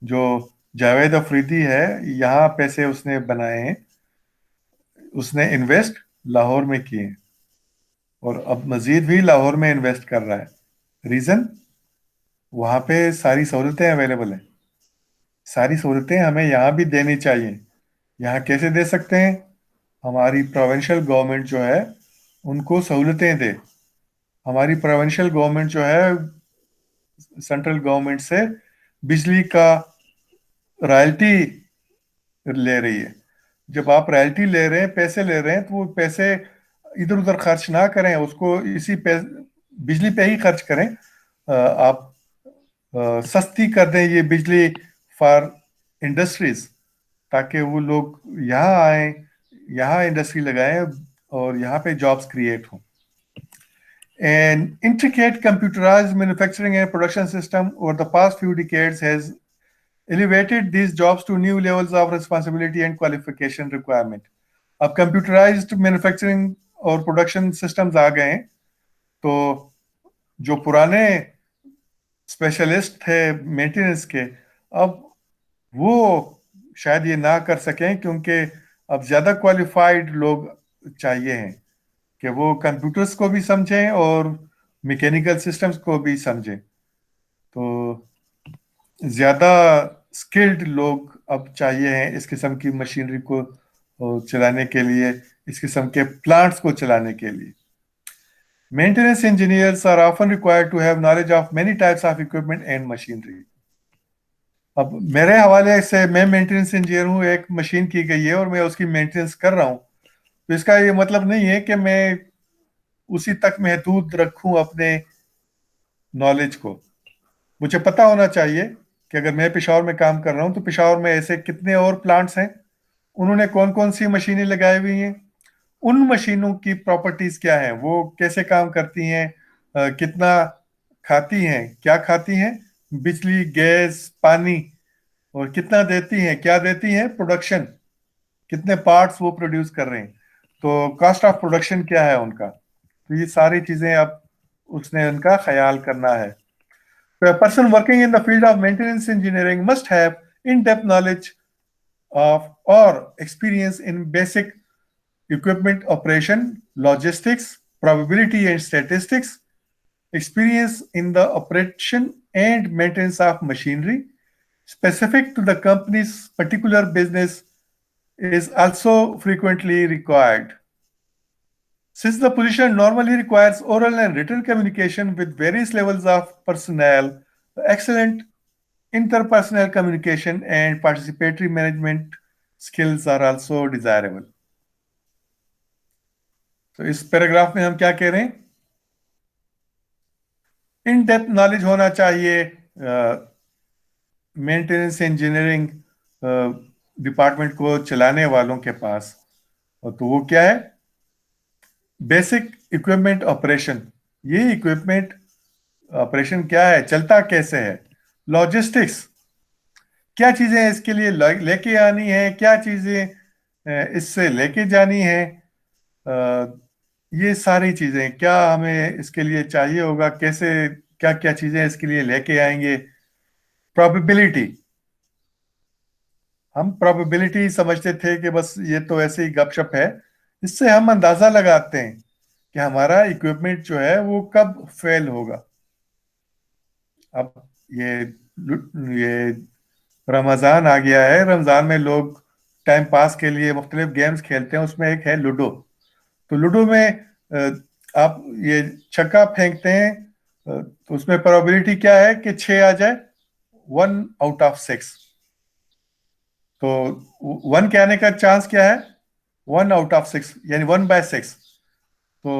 जो जावेद अफरीदी है, यहाँ पैसे उसने बनाए हैं, उसने इन्वेस्ट लाहौर में किए हैं और अब मजीद भी लाहौर में इन्वेस्ट कर रहा है। रीजन, वहाँ पे सारी सहूलतें अवेलेबल हैं। सारी सहूलतें हमें यहाँ भी देनी चाहिए। यहाँ कैसे दे सकते हैं? हमारी प्रोविंशियल गवर्नमेंट जो है उनको सहूलतें दे। हमारी प्रोविंशियल गवर्नमेंट जो है सेंट्रल गवर्नमेंट से बिजली का रॉयल्टी ले रही है। जब आप रॉयल्टी ले रहे हैं, पैसे ले रहे हैं, तो वो पैसे इधर उधर खर्च ना करें, उसको इसी बिजली पे ही खर्च करें। आप सस्ती कर दें ये बिजली फॉर इंडस्ट्रीज, ताकि वो लोग यहाँ आए, यहाँ इंडस्ट्री लगाएं और यहाँ पे जॉब्स क्रिएट हों। An intricate computerized manufacturing and production system over the past few decades has elevated these jobs to new levels of responsibility and qualification requirement. अब कंप्यूटराइज्ड मैन्युफैक्चरिंग और प्रोडक्शन सिस्टम्स आ गए हैं, तो जो पुराने स्पेशलिस्ट थे मेंटेनेंस के, अब वो शायद ये ना कर सकें, क्योंकि अब ज़्यादा क्वालिफाइड लोग चाहिए हैं कि वो कंप्यूटर्स को भी समझें और मैकेनिकल सिस्टम्स को भी समझें। तो ज़्यादा स्किल्ड लोग अब चाहिए हैं इस किस्म की मशीनरी को चलाने के लिए, इस किस्म के प्लांट्स को चलाने के लिए। Maintenance engineers are often required to have knowledge of many types of equipment and machinery. अब मेरे हवाले से, मैं मेंटेनेंस इंजीनियर हूँ, एक मशीन की गई है और मैं उसकी मेंटेनेंस कर रहा हूँ, तो इसका ये मतलब नहीं है कि मैं उसी तक महदूद रखूं अपने नॉलेज को। मुझे पता होना चाहिए कि अगर मैं पेशावर में काम कर रहा हूं तो पेशावर में ऐसे कितने और प्लांट्स हैं, उन्होंने कौन कौन सी मशीनें लगाई हुई हैं, उन मशीनों की प्रॉपर्टीज क्या हैं, वो कैसे काम करती हैं, कितना खाती हैं, क्या खाती हैं, बिजली, गैस, पानी, और कितना देती हैं, क्या देती हैं, प्रोडक्शन, कितने पार्ट्स वो प्रोड्यूस कर रहे हैं, तो कॉस्ट ऑफ प्रोडक्शन क्या है उनका। तो ये सारी चीजें अब उसने उनका ख्याल करना है। So a person working in the field of maintenance engineering must have in-depth knowledge of or experience in basic equipment operation, logistics, probability and statistics, experience in the operation and maintenance of machinery specific to the company's particular business is also frequently required. Since the position normally requires oral and written communication with various levels of personnel, excellent interpersonal communication and participatory management skills are also desirable. तो इस पैराग्राफ में हम क्या कह रहे हैं? इन डेप्थ नॉलेज होना चाहिए मेंटेनेंस इंजीनियरिंग डिपार्टमेंट को चलाने वालों के पास। और तो वो क्या है? बेसिक इक्विपमेंट ऑपरेशन, ये इक्विपमेंट ऑपरेशन क्या है, चलता कैसे है। लॉजिस्टिक्स, क्या चीजें इसके लिए लेके आनी है, क्या चीजें इससे लेके जानी है, ये सारी चीजें क्या हमें इसके लिए चाहिए होगा, कैसे क्या क्या चीजें इसके लिए लेके आएंगे। प्रोबेबिलिटी, हम प्रोबेबिलिटी समझते थे कि बस ये तो ऐसे ही गपशप है, इससे हम अंदाजा लगाते हैं कि हमारा इक्विपमेंट जो है वो कब फेल होगा। अब ये रमजान आ गया है, रमजान में लोग टाइम पास के लिए मुख्तलिफ गेम्स खेलते हैं, उसमें एक है लूडो। तो लूडो में आप ये छक्का फेंकते हैं, तो उसमें प्रोबेबिलिटी क्या है कि 6 आ जाए, 1 आउट ऑफ 6। तो 1 के आने का चांस क्या है? 1 आउट ऑफ 6, यानी 1/6। तो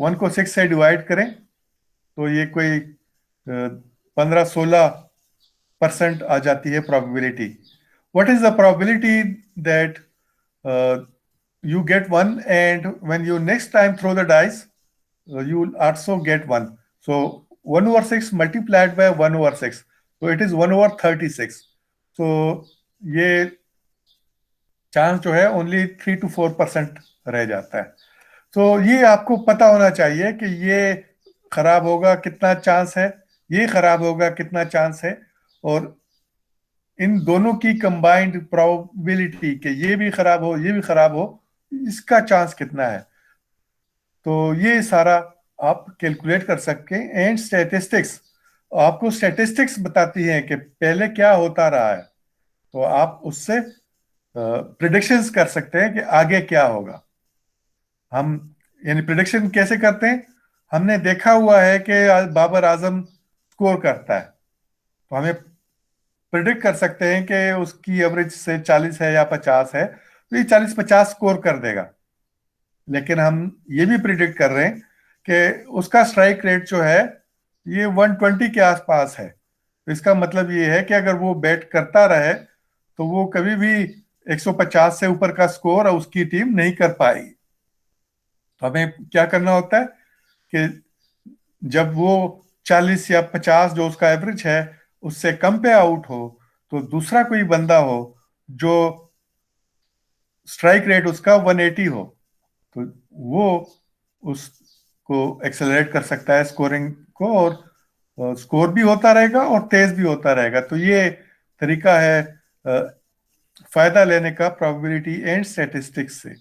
1 को 6 से डिवाइड करें तो ये कोई 15-16% आ जाती है probability. What is the probability that you get 1 and when you next time throw the dice you will also get 1, So 1/6 multiplied by 1/6, so it is 1/36. So ये चांस जो है ओनली 3 to 4% रह जाता है। तो ये आपको पता होना चाहिए कि ये खराब होगा कितना चांस है, ये खराब होगा कितना चांस है, और इन दोनों की कंबाइंड प्रोबेबिलिटी के ये भी खराब हो ये भी खराब हो, इसका चांस कितना है। तो ये सारा आप कैलकुलेट कर सकते हैं। एंड स्टैटिस्टिक्स आपको स्टैटिस्टिक्स बताती हैं कि पहले क्या होता रहा है, तो आप उससे प्रिडिक्शंस कर सकते हैं कि आगे क्या होगा। हम यानी प्रिडिक्शन कैसे करते हैं, हमने देखा हुआ है कि बाबर आजम स्कोर करता है, तो हमें प्रिडिक्ट कर सकते हैं कि उसकी एवरेज से 40 है या 50 है, तो ये 40-50 स्कोर कर देगा। लेकिन हम ये भी प्रिडिक्ट कर रहे हैं कि उसका स्ट्राइक रेट जो है ये 120 के आसपास है, तो इसका मतलब ये है कि अगर वो बैट करता रहे तो वो कभी भी 150 से ऊपर का स्कोर उसकी टीम नहीं कर पाएगी। तो हमें क्या करना होता है कि जब वो 40 या 50 जो उसका एवरेज है उससे कम पे आउट हो, तो दूसरा कोई बंदा हो जो स्ट्राइक रेट उसका 180 हो, तो वो उसको एक्सेलरेट कर सकता है स्कोरिंग को, और स्कोर भी होता रहेगा और तेज भी होता रहेगा। तो ये तरीका है फायदा लेने का प्रोबेबिलिटी एंड स्टैटिस्टिक्स से।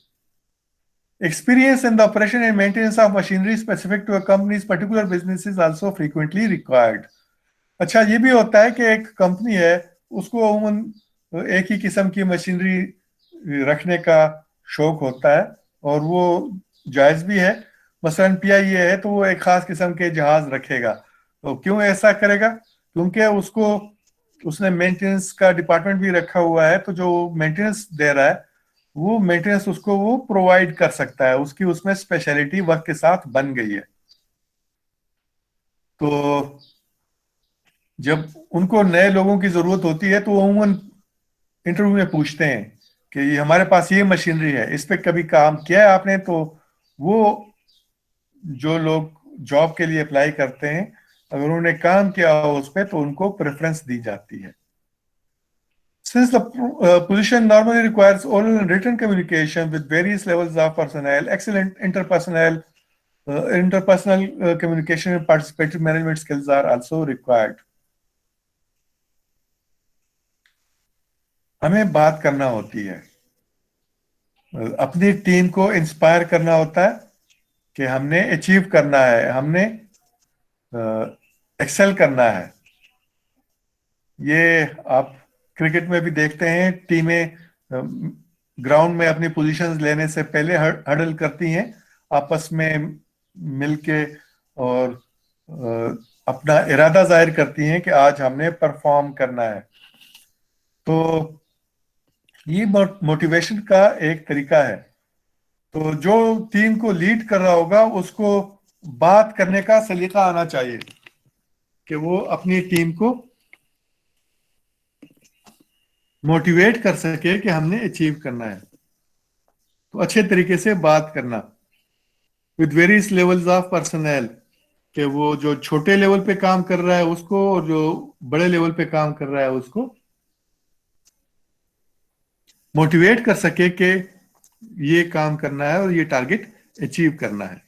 Experience in the operation and maintenance of machinery specific to a company's particular business is also frequently required. अच्छा, ये भी होता है कि एक कंपनी है, उसको अमूमन एक ही किस्म की मशीनरी रखने का शौक होता है, और वो जायज भी है। मसलन पीआईए है तो वो एक खास किस्म के जहाज रखेगा। तो क्यों ऐसा करेगा? क्योंकि उसने मेंटेनेंस का डिपार्टमेंट भी रखा हुआ है, तो जो मेंटेनेंस दे रहा है वो मेंटेनेंस उसको वो प्रोवाइड कर सकता है, उसकी उसमें स्पेशलिटी वक्त के साथ बन गई है। तो जब उनको नए लोगों की जरूरत होती है तो वो अमूमन इंटरव्यू में पूछते हैं कि ये हमारे पास ये मशीनरी है, इस पे कभी काम किया है आपने? तो वो जो लोग जॉब के लिए अप्लाई करते हैं, अगर उन्होंने काम किया हो उस पे, तो उनको प्रेफरेंस दी जाती है। Since the position normally requires oral and written communication with various levels of personnel, excellent interpersonal communication and participatory management skills are also required. हमें बात करना होती है, अपनी टीम को इंस्पायर करना होता है कि हमने अचीव करना है, हमने एक्सेल करना है। ये आप क्रिकेट में भी देखते हैं, टीमें ग्राउंड में अपनी पोजीशंस लेने से पहले हडल करती हैं आपस में मिलके, और अपना इरादा जाहिर करती हैं कि आज हमने परफॉर्म करना है। तो ये मोटिवेशन का एक तरीका है। तो जो टीम को लीड कर रहा होगा उसको बात करने का सलीका आना चाहिए कि वो अपनी टीम को मोटिवेट कर सके कि हमने अचीव करना है। तो अच्छे तरीके से बात करना with various levels of personal, कि वो जो छोटे लेवल पे काम कर रहा है उसको, और जो बड़े लेवल पे काम कर रहा है उसको मोटिवेट कर सके कि ये काम करना है और ये टारगेट अचीव करना है।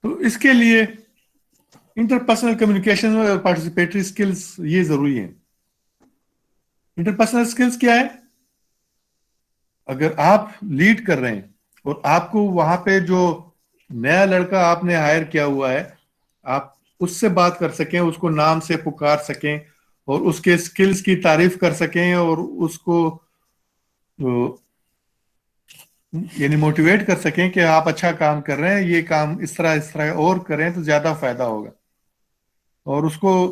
तो इसके लिए इंटरपर्सनल कम्युनिकेशन और पार्टिसिपेटरी स्किल्स ये जरूरी है। इंटरपर्सनल स्किल्स क्या है? अगर आप लीड कर रहे हैं और आपको वहां पे जो नया लड़का आपने हायर किया हुआ है, आप उससे बात कर सकें, उसको नाम से पुकार सकें, और उसके स्किल्स की तारीफ कर सकें, और उसको यानी मोटिवेट कर सकें कि आप अच्छा काम कर रहे हैं, ये काम इस तरह और करें तो ज्यादा फायदा होगा, और उसको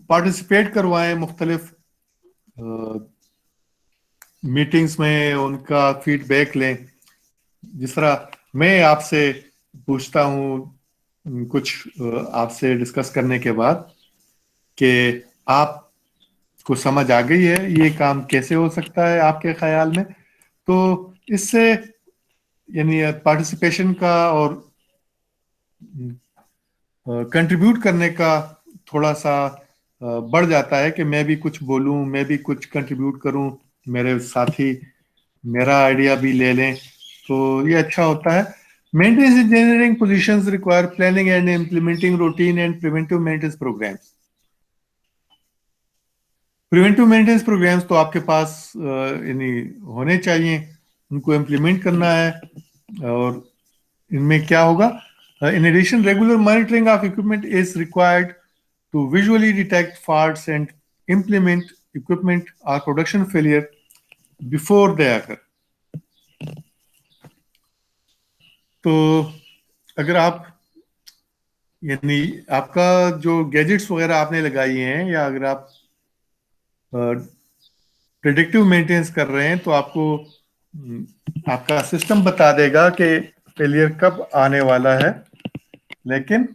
पार्टिसिपेट करवाएं मुख्तलिफ मीटिंग्स में, उनका फीडबैक लें। जिस तरह मैं आपसे पूछता हूं कुछ आपसे डिस्कस करने के बाद कि आपको समझ आ गई है ये काम कैसे हो सकता है आपके ख्याल में, तो इससे यानी पार्टिसिपेशन का और कंट्रीब्यूट करने का थोड़ा सा बढ़ जाता है कि मैं भी कुछ बोलूं, मैं भी कुछ कंट्रीब्यूट करूं, मेरे साथी मेरा आइडिया भी ले लें, तो ये अच्छा होता है। Maintenance engineering positions require planning and implementing routine and preventive maintenance programmes. Preventive maintenance programmes तो आपके पास यानी होने चाहिए, उनको इम्प्लीमेंट करना है। और इनमें क्या होगा? In addition regular monitoring of equipment is required to visually detect faults and implement equipment or production failure before they occur। तो अगर आप यानी आपका जो गैजेट्स वगैरह आपने लगाई हैं, या अगर आप प्रिडिक्टिव मेंटेनेंस कर रहे हैं, तो आपको आपका सिस्टम बता देगा कि फेलियर कब आने वाला है। लेकिन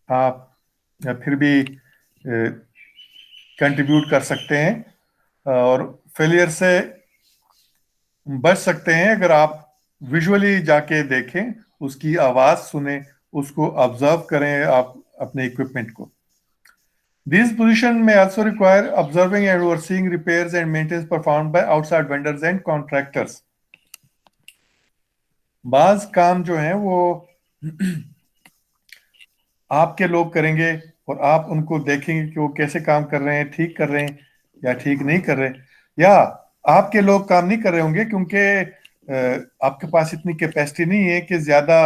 आप फिर भी कंट्रीब्यूट कर सकते हैं और फेलियर से बच सकते हैं अगर आप विजुअली जाके देखें, उसकी आवाज सुने, उसको ऑब्जर्व करें आप अपने इक्विपमेंट को। These positions may also require observing and overseeing repairs and maintenance performed by outside vendors and contractors। बाज काम जो है वो आपके लोग करेंगे और आप उनको देखेंगे कि वो कैसे काम कर रहे हैं, ठीक कर रहे हैं या ठीक नहीं कर रहे। या आपके लोग काम नहीं कर रहे होंगे क्योंकि आपके पास इतनी कैपेसिटी नहीं है कि ज्यादा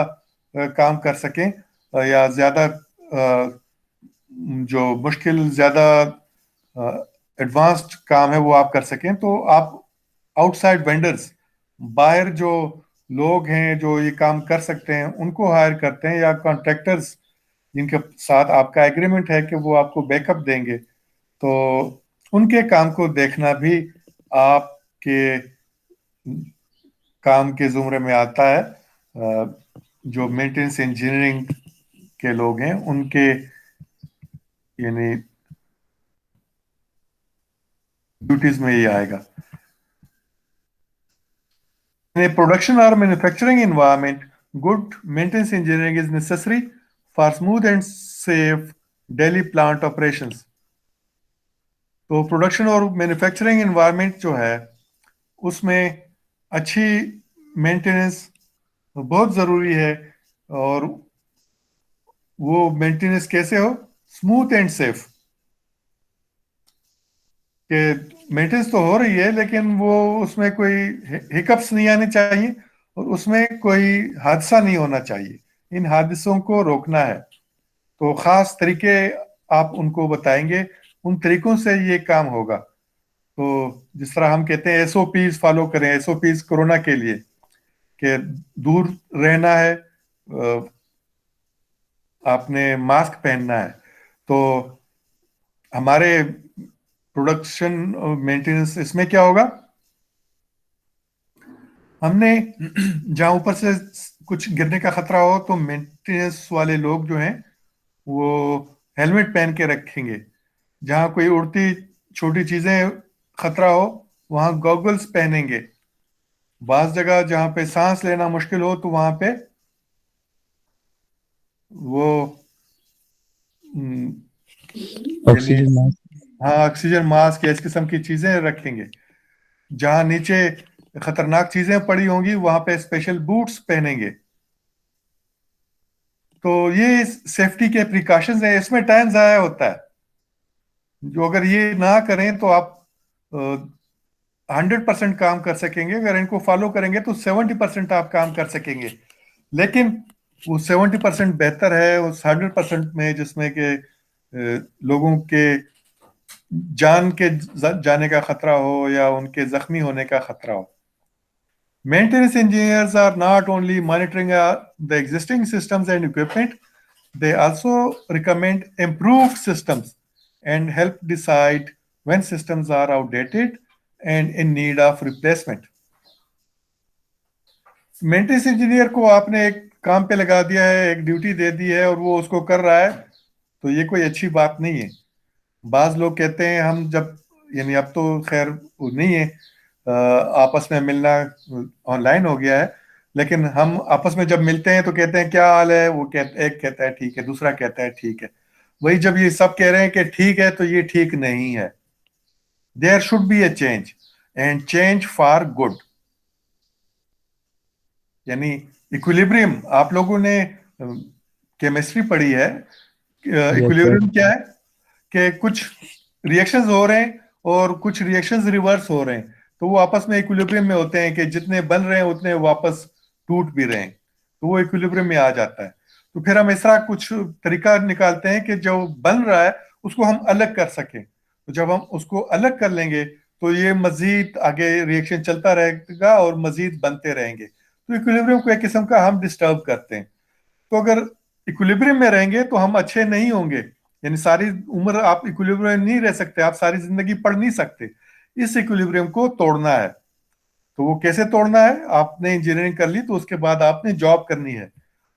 काम कर सकें, या ज्यादा जो मुश्किल ज्यादा एडवांस्ड काम है वो आप कर सकें। तो आप आउटसाइड वेंडर्स, बाहर जो लोग हैं जो ये काम कर सकते हैं, उनको हायर करते हैं, या कॉन्ट्रैक्टर्स जिनके साथ आपका एग्रीमेंट है कि वो आपको बैकअप देंगे, तो उनके काम को देखना भी आपके काम के जुमरे में आता है। जो मेंटेनेंस इंजीनियरिंग के लोग हैं उनके यानी ड्यूटीज में ये आएगा। In a production or manufacturing environment, good maintenance engineering is necessary for smooth and safe daily plant operations। तो प्रोडक्शन और मैन्युफैक्चरिंग एनवायरनमेंट जो है उसमें अच्छी मेंटेनेंस बहुत ज़रूरी है। और वो मेंटेनेंस कैसे हो? Smooth and safe. कि मेंटेनेंस तो हो रही है लेकिन वो उसमें कोई हिकअप्स नहीं आने चाहिए और उसमें कोई हादसा नहीं होना चाहिए। इन हादसों को रोकना है तो खास तरीके आप उनको बताएंगे, उन तरीकों से ये काम होगा। तो जिस तरह हम कहते हैं एसओपीज फॉलो करें, एसओपीज कोरोना के लिए कि दूर रहना है, आपने मास्क पहनना है। तो हमारे प्रोडक्शन मेंटेनेंस इसमें क्या होगा? हमने जहां ऊपर से कुछ गिरने का खतरा हो तो मेंटेनेंस वाले लोग जो हैं वो हेलमेट पहन के रखेंगे। जहां कोई उड़ती छोटी चीजें खतरा हो वहां गॉगल्स पहनेंगे। बाज जगह जहां पे सांस लेना मुश्किल हो तो वहां पे वो हम्म, यानी ऑक्सीजन मास्क। हाँ ऑक्सीजन मास्क या इस किस्म की चीजें रखेंगे। जहां नीचे खतरनाक चीजें पड़ी होंगी वहां पे स्पेशल बूट्स पहनेंगे। तो ये सेफ्टी के प्रिकॉशंस हैं, इसमें टाइम जाया होता है। जो अगर ये ना करें तो आप 100% काम कर सकेंगे, अगर इनको फॉलो करेंगे तो 70% आप काम कर सकेंगे। लेकिन वो 70% बेहतर है उस 100% में जिसमें के लोगों के जान के जाने का खतरा हो या उनके जख्मी होने का खतरा हो। Maintenance engineers are not only monitoring the existing systems and equipment, they also recommend improved systems and help decide when systems are outdated and in need of replacement। Maintenance engineer को आपने एक काम पे लगा दिया है, एक ड्यूटी दे दी है और वो उसको कर रहा है, तो ये कोई अच्छी बात नहीं है। बाज लोग कहते हैं हम जब यानी अब तो खैर वो नहीं है, आपस में मिलना ऑनलाइन हो गया है, लेकिन हम आपस में जब मिलते हैं तो कहते हैं क्या हाल है, एक कहता है ठीक है, दूसरा कहता है ठीक है। वही जब ये सब कह रहे हैं कि ठीक है, तो ये ठीक नहीं है। There should be a change, and change for good. यानी इक्विलिब्रियम, आप लोगों ने केमिस्ट्री पढ़ी है। Yes sir. इक्विलिब्रियम क्या है? कि कुछ रिएक्शंस हो रहे हैं और कुछ रिएक्शंस रिवर्स हो रहे हैं, तो वो आपस में इक्विलिब्रियम में होते हैं कि जितने बन रहे हैं उतने वापस टूट भी रहे हैं, तो वो इक्विलिब्रियम में आ जाता है। तो फिर हम ऐसा कुछ तरीका निकालते हैं कि जो बन रहा है उसको हम अलग कर सकें। तो जब हम उसको अलग कर लेंगे तो ये मजीद आगे रिएक्शन चलता रहेगा और मजीद बनते रहेंगे। तो इक्विलिब्रियम को एक किस्म का हम डिस्टर्ब करते हैं। तो अगर इक्विलिब्रियम में रहेंगे तो हम अच्छे नहीं होंगे। यानी सारी उम्र आप इक्विलिब्रियम में नहीं रह सकते, आप सारी जिंदगी पढ़ नहीं सकते। इस इक्विलिब्रियम को तोड़ना है। तो वो कैसे तोड़ना है? आपने इंजीनियरिंग कर ली तो उसके बाद आपने जॉब करनी है,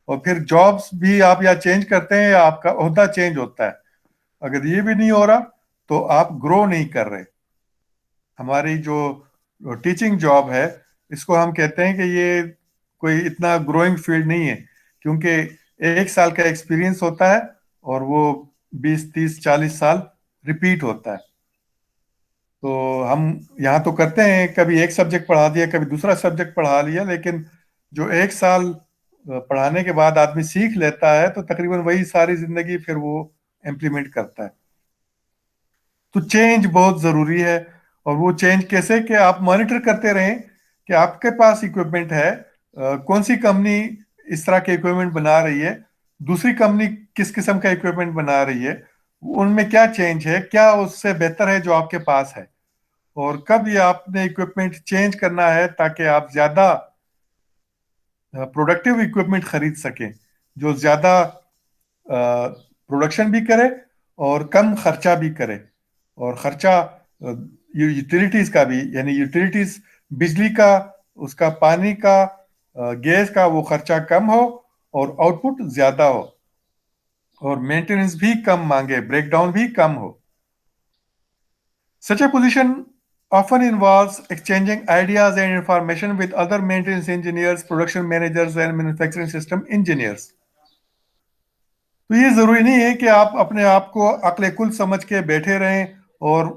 और फिर जॉब्स भी आप या चेंज करते हैं या आपका ओहदा चेंज होता है। अगर ये भी नहीं हो रहा तो आप ग्रो नहीं कर रहे। हमारी जो टीचिंग जॉब है, इसको हम कहते हैं कि ये कोई इतना ग्रोइंग फील्ड नहीं है, क्योंकि 1 साल का एक्सपीरियंस होता है और वो 20 30 40 साल रिपीट होता है। तो हम यहाँ तो करते हैं, कभी एक सब्जेक्ट पढ़ा दिया, कभी दूसरा सब्जेक्ट पढ़ा लिया, लेकिन जो 1 साल पढ़ाने के बाद आदमी सीख लेता है तो तकरीबन वही सारी जिंदगी फिर वो इम्प्लीमेंट करता है। तो चेंज बहुत जरूरी है। और वो चेंज कैसे? कि आप मॉनिटर करते रहें कि आपके पास इक्विपमेंट है, कौन सी कंपनी इस तरह के इक्विपमेंट बना रही है, दूसरी कंपनी किस किस्म का इक्विपमेंट बना रही है, उनमें क्या चेंज है, क्या उससे बेहतर है जो आपके पास है, और कब ये आपने इक्विपमेंट चेंज करना है ताकि आप ज्यादा प्रोडक्टिव इक्विपमेंट खरीद सकें, जो ज्यादा प्रोडक्शन भी करे और कम खर्चा भी करे। और खर्चा यूटिलिटीज का भी, यानी यूटिलिटीज, बिजली का, उसका पानी का, गैस का, वो खर्चा कम हो और आउटपुट ज्यादा हो, और मेंटेनेंस भी कम मांगे, ब्रेकडाउन भी कम हो। Such a position often involves exchanging ideas and information with other maintenance engineers, production managers, and manufacturing system engineers. तो ये जरूरी नहीं है कि आप अपने आप को अक्ल कुल समझ के बैठे रहें और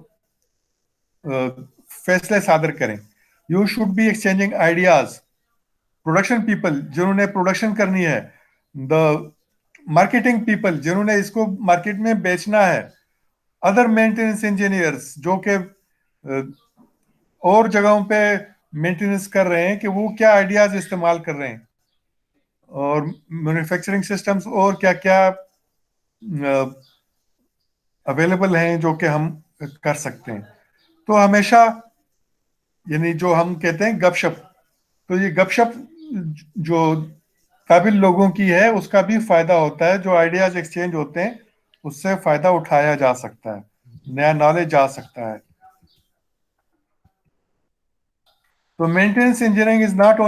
फैसले सादर करें। You should be exchanging ideas. Production people जिन्होंने प्रोडक्शन करनी है, द मार्केटिंग पीपल जिन्होंने इसको मार्केट में बेचना है, अदर मेंटेनेंस इंजीनियर्स जो कि और जगहों पे मेंटेनेंस कर रहे हैं, कि वो क्या आइडियाज इस्तेमाल कर रहे हैं, और मैन्युफैक्चरिंग सिस्टम्स और क्या क्या अवेलेबल हैं जो कि हम कर सकते हैं। तो हमेशा, यानी जो हम कहते हैं गपशप, तो ये गपशप जो काबिल लोगों की है उसका भी फायदा होता है। जो आइडियाज एक्सचेंज होते हैं उससे फायदा उठाया जा सकता है, नया नॉलेज आ सकता है। So maintenance engineering is not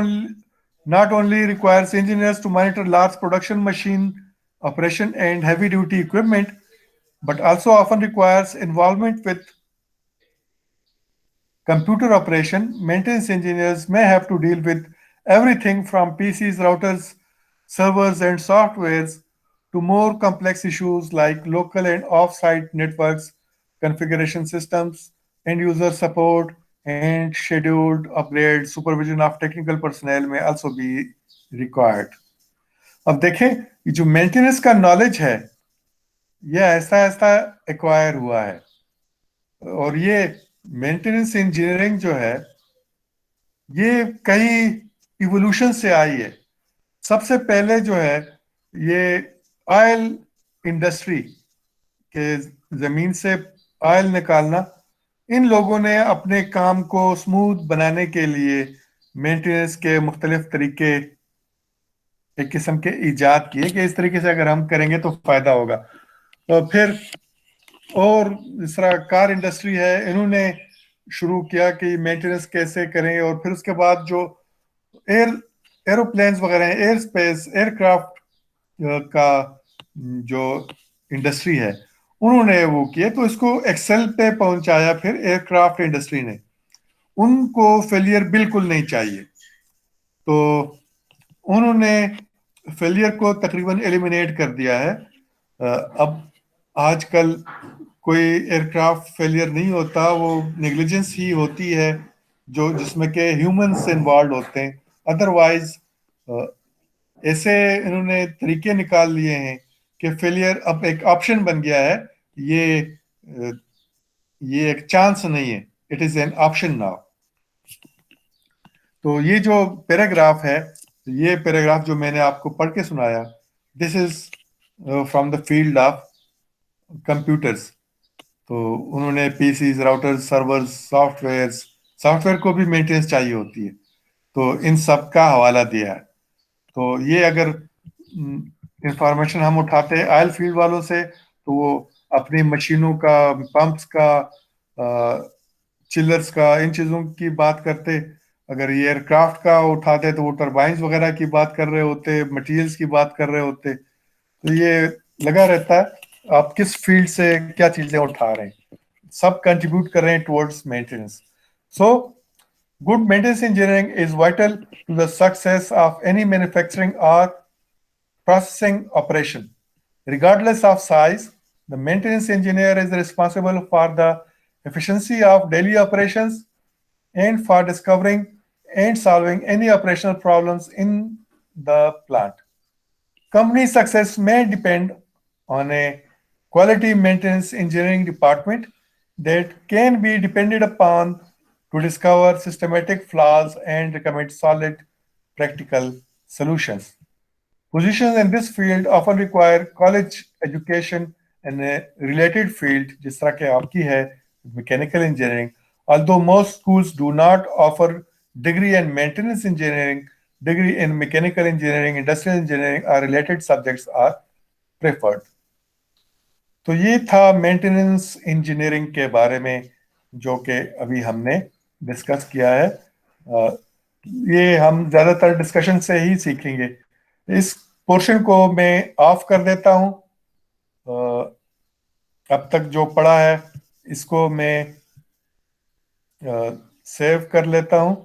only requires engineers to monitor large production machine operation and heavy duty equipment, but also often requires involvement with computer operation. Maintenance engineers may have to deal with everything from PCs, routers, servers, and softwares to more complex issues like local and off-site networks, configuration systems, end user support, and scheduled upgrades. Supervision of technical personnel may also be required. अब देखें, ये जो मेंटेनेंस का नॉलेज है ये ऐसा ऐसा एक्वायर हुआ है, और ये मेंटेनेंस इंजीनियरिंग जो है ये कई इवोल्यूशन से आई है। सबसे पहले जो है ये ऑयल इंडस्ट्री के, जमीन से ऑयल निकालना, इन लोगों ने अपने काम को स्मूथ बनाने के लिए मेंटेनेंस के मुख्तलिफ तरीके एक किस्म के इजाद किए कि इस तरीके से अगर हम करेंगे तो फायदा होगा। तो फिर और इस तरह कार इंडस्ट्री है, इन्होंने शुरू किया कि मेंटेनेंस कैसे करें। और फिर उसके बाद जो एयर एरोप्लेन्स वगैरह हैं, एयर स्पेस एयरक्राफ्ट का जो इंडस्ट्री है, उन्होंने वो किए, तो इसको एक्सेल पे पहुंचाया फिर एयरक्राफ्ट इंडस्ट्री ने। उनको फेलियर बिल्कुल नहीं चाहिए। तो उन्होंने फेलियर को तकरीबन एलिमिनेट कर दिया है। अब आजकल कोई एयरक्राफ्ट फेलियर नहीं होता, वो नेग्लिजेंस ही होती है जो जिसमें के ह्यूमंस इन्वॉल्व होते हैं। अदरवाइज ऐसे इन्होंने तरीके निकाल लिए हैं कि फेलियर अब एक ऑप्शन बन गया है। ये अ, ये एक चांस नहीं है, it is an option now. तो ये जो पैराग्राफ है, ये पैराग्राफ जो मैंने आपको पढ़ के सुनाया, this is from the field of computers. तो उन्होंने PCs, routers, servers, softwares, software को भी मेंटेनेंस चाहिए होती है, तो इन सब का हवाला दिया है। तो ये अगर इंफॉर्मेशन हम उठाते हैं ऑयल फील्ड वालों से, तो वो अपनी मशीनों का, पंप्स का, चिलर्स का, इन चीज़ों की बात करते। अगर ये एयरक्राफ्ट का उठाते तो वो टरबाइंस वगैरह की बात कर रहे होते, मटेरियल्स की बात कर रहे होते। तो ये लगा रहता है आप किस फील्ड से क्या चीज़ें उठा रहे हैं, सब कंट्रीब्यूट कर रहे हैं towards maintenance. So good maintenance engineering is vital to the success of any manufacturing or processing operation. Regardless of size, the maintenance engineer is responsible for the efficiency of daily operations and for discovering and solving any operational problems in the plant. Company success may depend on a quality maintenance engineering department that can be depended upon to discover systematic flaws and recommend solid practical solutions. Positions in this field often require college education and a related field, जिस तरह के आपकी है mechanical engineering. Although most schools do not offer degree in maintenance engineering, degree in mechanical engineering, industrial engineering or related subjects are preferred. तो ये था मेंटेनेंस इंजीनियरिंग के बारे में जो कि अभी हमने डिस्कस किया है। ये हम ज़्यादातर डिस्कशन से ही सीखेंगे। इस पोर्शन को मैं ऑफ कर देता हूँ। अब तक जो पढ़ा है इसको मैं सेव कर लेता हूँ।